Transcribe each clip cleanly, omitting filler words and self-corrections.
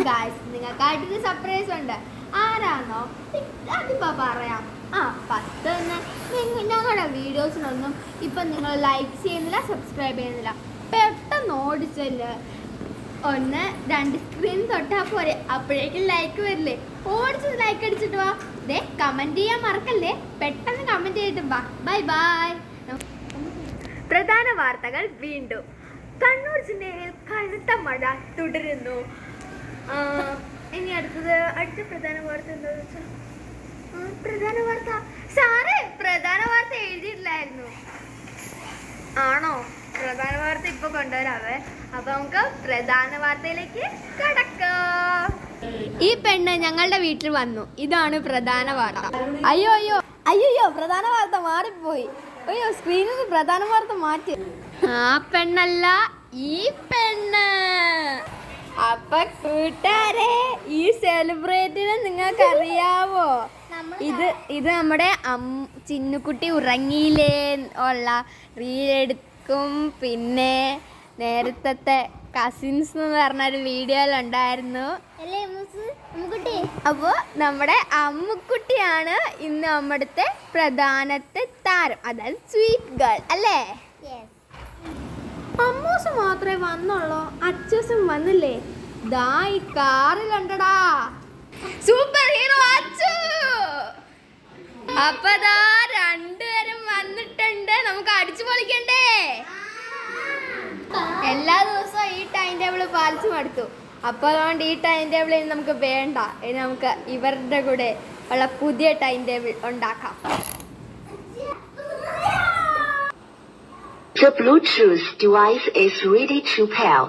Guys, നിങ്ങൾക്കായിട്ടൊരു surprise ഉണ്ട്. ആരാന്നോ? അതിപ്പോൾ പറയാം. 10 ഞങ്ങളുടെ വീഡിയോസിനൊന്നും ഇപ്പം നിങ്ങൾ ലൈക്ക് ചെയ്യുന്നില്ല, സബ്സ്ക്രൈബ് ചെയ്യുന്നില്ല. പെട്ടെന്ന് ഓടിച്ചല്ലേ 1-2 സ്ക്രീൻ തൊട്ടാൽ പോരെ, അപ്പോഴേക്കും ലൈക്ക് വരില്ലേ? ഓടിച്ചത് ലൈക്ക് അടിച്ചിട്ട് വാ. കമൻറ്റ് ചെയ്യാൻ മറക്കല്ലേ. പെട്ടെന്ന് കമൻറ്റ് ചെയ്തിട്ട് വാ. Bye bye. പ്രധാന വാർത്തകൾ വീണ്ടും. കണ്ണൂർ ജില്ലയിൽ കനത്ത മഴ തുടരുന്നു. ഇനി അടുത്ത പ്രധാന വാർത്ത എന്താണെന്ന് വെച്ചാൽ പ്രധാന വാർത്ത സാറേ പ്രധാന വാർത്ത എഴുതിയിട്ടില്ലായിരുന്നു. ആണോ? പ്രധാന വാർത്ത ഇപ്പൊ കൊണ്ടുവരാവേ. അപ്പൊ നമുക്ക് പ്രധാന വാർത്തയിലേക്ക് കടക്കാം. ഈ പെണ്ണ് ഞങ്ങളുടെ വീട്ടിൽ വന്നു. ഇതാണ് പ്രധാന വാർത്ത. അയ്യോ അയ്യോ അയ്യോ, പ്രധാന വാർത്ത മാറിപ്പോയി. അയ്യോ, സ്ക്രീനിൽ നിന്ന് പ്രധാന വാർത്ത മാറ്റി. ആ പെണ്ണല്ല, ഈ പെണ്ണ്. അപ്പൊ കൂട്ടുകാരെ, ഈ സെലിബ്രേറ്റിനെ നിങ്ങൾക്ക് അറിയാവോ? ഇത് നമ്മുടെ ചിന്നുക്കുട്ടി ഉറങ്ങിയില്ലേ ഉള്ള റീലെടുക്കും. പിന്നെ നേരത്തെ കസിൻസ് എന്ന് പറഞ്ഞൊരു വീഡിയോയിലുണ്ടായിരുന്നു. അപ്പോൾ നമ്മുടെ അമ്മുക്കുട്ടിയാണ് ഇന്ന് നമ്മുടെ പ്രധാനത്തെ താരം, അതായത് സ്വീറ്റ് ഗേൾ അല്ലേ? അമ്മൂസ് മാത്രമേ വന്നുള്ളൂ, അച്ഛസും വന്നില്ലേ? ദാ ഈ കാറിലുണ്ടടാ സൂപ്പർ ഹീറോ അച്ചു. അപ്പൊ ദാ രണ്ടുപേരും വന്നിട്ടുണ്ട്. നമുക്ക് അടിച്ചു പൊളിക്കണ്ടേ? എല്ലാ ദിവസവും ഈ ടൈം ടേബിൾ പാലിച്ചു മടുത്തു. അപ്പോൾ അതുകൊണ്ട് ഈ ടൈം ടേബിൾ ഇനി നമുക്ക് വേണ്ട. ഇനി നമുക്ക് ഇവരുടെ കൂടെ ഉള്ള പുതിയ ടൈം ടേബിൾ ഉണ്ടാക്കാം. The Bluetooth device is ready to pair.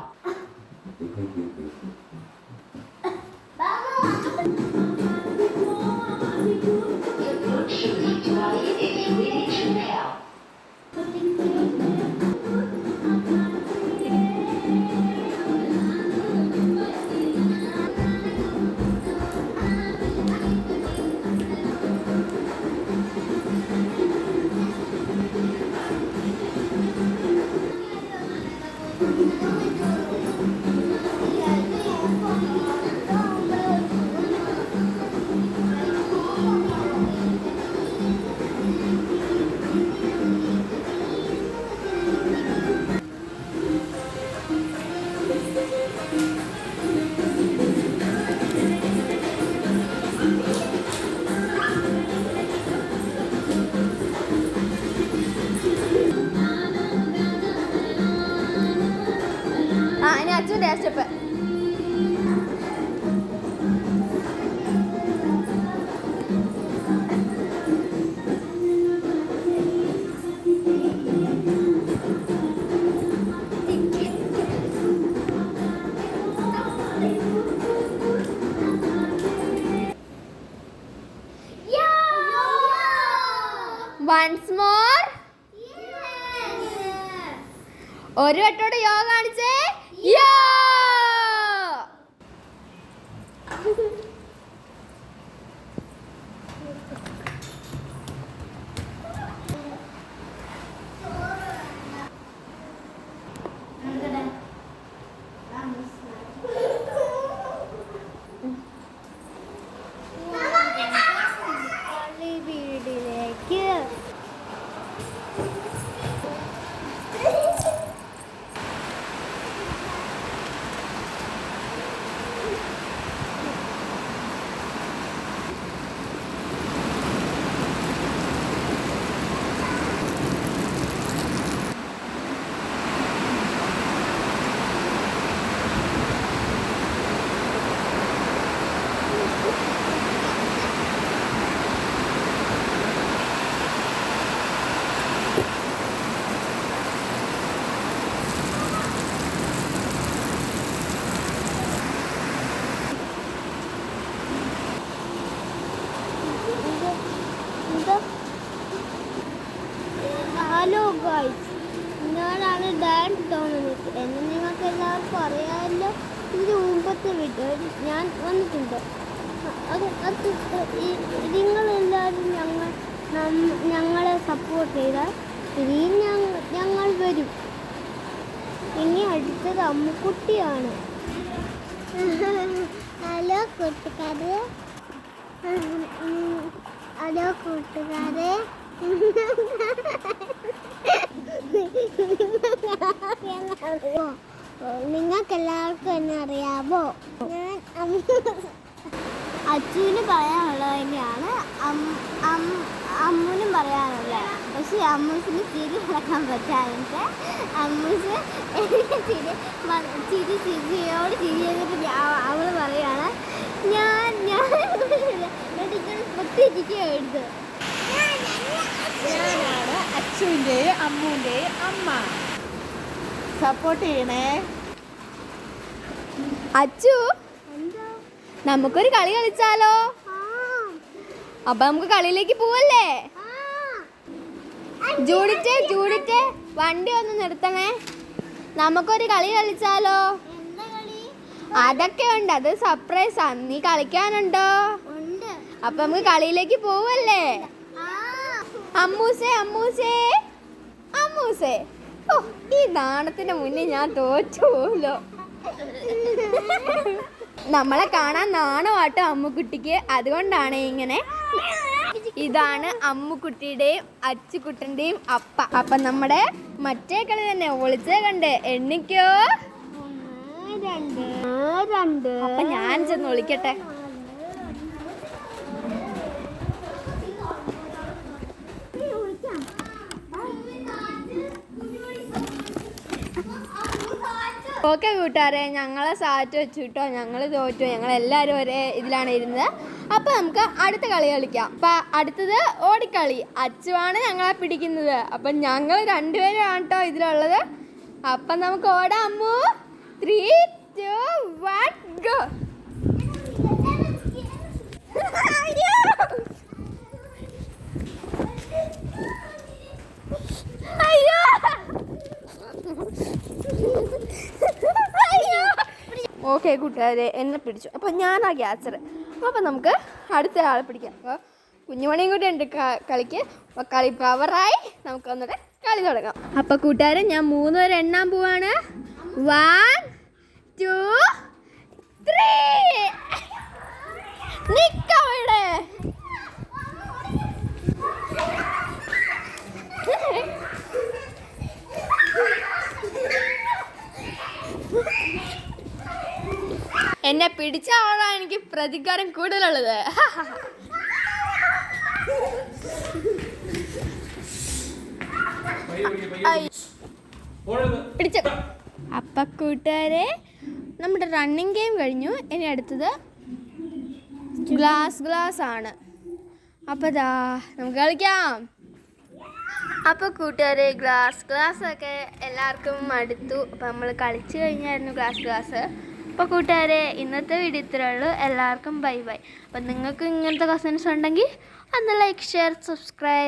ഇനി അച്ഛൻ ടേസ്റ്റപ്പ്. Once more. ഒരു വട്ടോടെ യോ കാണിച്ചേ. യോ. വീടിലേക്ക് ഹലോ ഗൈസ്, ഞാനാണ് ഡാൻസ് ടോർണമെൻറ്റ് എന്ന് നിങ്ങൾക്ക് എല്ലാവർക്കും അറിയാമല്ലോ. ഇതിന് മുമ്പത്തെ വീഡിയോ ഞാൻ വന്നിട്ടുണ്ട്. നിങ്ങളെല്ലാവരും ഞങ്ങളെ സപ്പോർട്ട് ചെയ്താൽ ഇനിയും ഞങ്ങൾ വരും. ഇനി അടുത്തത് അമ്മുക്കുട്ടിയാണ്. കൂട്ടുകാരെ, ഹലോ കൂട്ടുകാരെ, നിങ്ങൾക്ക് എല്ലാവർക്കും എന്നെ അറിയാമോ? ഞാൻ അച്ഛന് പറയാനുള്ളത് തന്നെയാണ് അമ്മുനും പറയാനുള്ളത്. പക്ഷെ അമ്മൂസിന് ചിരി കിടക്കാൻ പറ്റാറുണ്ട്. അമ്മൂസ് ചിരിയോട് ചിരി ചെയ്തിട്ട് അവള് പറയാണ് ഞാനാണ് അച്ചുവിൻ്റെയും അമ്മുവിൻ്റെയും അമ്മ. സപ്പോർട്ട് ചെയ്യണേ. അച്ചു, നമുക്കൊരു കളി കളിച്ചാലോ? അപ്പൊ നമുക്ക് കളിയിലേക്ക് പോവല്ലേ? ജൂഡിറ്റ് വണ്ടി ഒന്ന് നിർത്തണേ. നമുക്കൊരു കളി കളിച്ചാലോ? അതൊക്കെ ഉണ്ട്, അത് സർപ്രൈസാ. നീ കളിക്കാനുണ്ടോ? അപ്പൊ നമുക്ക് കളിയിലേക്ക് പോവല്ലേ? അമ്മൂസേ അമ്മൂസേ അമ്മൂസേ, ഓ ഈ നാണത്തിന്റെ മുന്നേ ഞാൻ തോറ്റു പോലോ. നമ്മളെ കാണാൻ നാണമാട്ടോ അമ്മുക്കുട്ടിക്ക്, അതുകൊണ്ടാണ് ഇങ്ങനെ. ഇതാണ് അമ്മുക്കുട്ടിയുടെയും അച്ചുകുട്ടന്റെയും അപ്പ. അപ്പൊ നമ്മുടെ മറ്റേ കളി തന്നെ, ഒളിച്ചേ കണ്ട് എണ്ണിക്കോ. അപ്പൊ ഞാൻ ചെന്ന് വിളിക്കട്ടെ. ഓക്കെ കൂട്ടുകാരെ, ഞങ്ങളെ സാറ്റ് വെച്ചു കേട്ടോ. ഞങ്ങൾ തോറ്റു. ഞങ്ങളെല്ലാവരും ഒരേ ഇതിലാണ് ഇരുന്നത്. അപ്പം നമുക്ക് അടുത്ത കളി കളിക്കാം. അപ്പം അടുത്തത് ഓടിക്കളി. അച്ചുവാണ് ഞങ്ങളെ പിടിക്കുന്നത്. അപ്പം ഞങ്ങൾ രണ്ടുപേരാണ് കേട്ടോ ഇതിലുള്ളത്. അപ്പം നമുക്ക് ഓടാം. അമ്മു, 3, 2, 1 ഗോ. അയ്യോ ഓക്കെ കൂട്ടുകാരെ, എന്നെ പിടിച്ചു. അപ്പം ഞാനാ ക്യാച്ചർ. അപ്പം നമുക്ക് അടുത്ത ആളെ പിടിക്കാം. അപ്പോൾ കുഞ്ഞുമണിയും കൂടി ഉണ്ട് കളിക്ക്. അപ്പോൾ കളി പവറായി. നമുക്ക് വന്നിട്ട് കളി തുടങ്ങാം. അപ്പം കൂട്ടുകാരെ, ഞാൻ 3 വരെ എണ്ണാൻ പോവാണ്. 1, 2, 3. നിൽക്കാം ഇവിടെ. എന്നെ പിടിച്ച ആളാണ് എനിക്ക് പ്രതികാരം കൂടുതലുള്ളത്. പിടിച്ച. അപ്പൊ കൂട്ടുകാരെ, നമ്മുടെ റണ്ണിങ് ഗെയിം കഴിഞ്ഞു. ഇനി അടുത്തത് ഗ്ലാസ് ആണ്. അപ്പോൾ ദാ നമുക്ക് കളിക്കാം. അപ്പോൾ കൂട്ടുകാരെ, ഗ്ലാസ് ഒക്കെ എല്ലാവർക്കും മടുത്തു. അപ്പോൾ നമ്മൾ കളിച്ച് കഴിഞ്ഞായിരുന്നു ഗ്ലാസ്. അപ്പോൾ കൂട്ടുകാരെ, ഇന്നത്തെ വീഡിയോ ഇത്രയേ ഉള്ളൂ. എല്ലാവർക്കും ബൈ ബൈ. അപ്പോൾ നിങ്ങൾക്ക് ഇങ്ങനത്തെ കസിൻസ് ഉണ്ടെങ്കിൽ ഒന്ന് ലൈക്ക്, ഷെയർ, സബ്സ്ക്രൈബ്.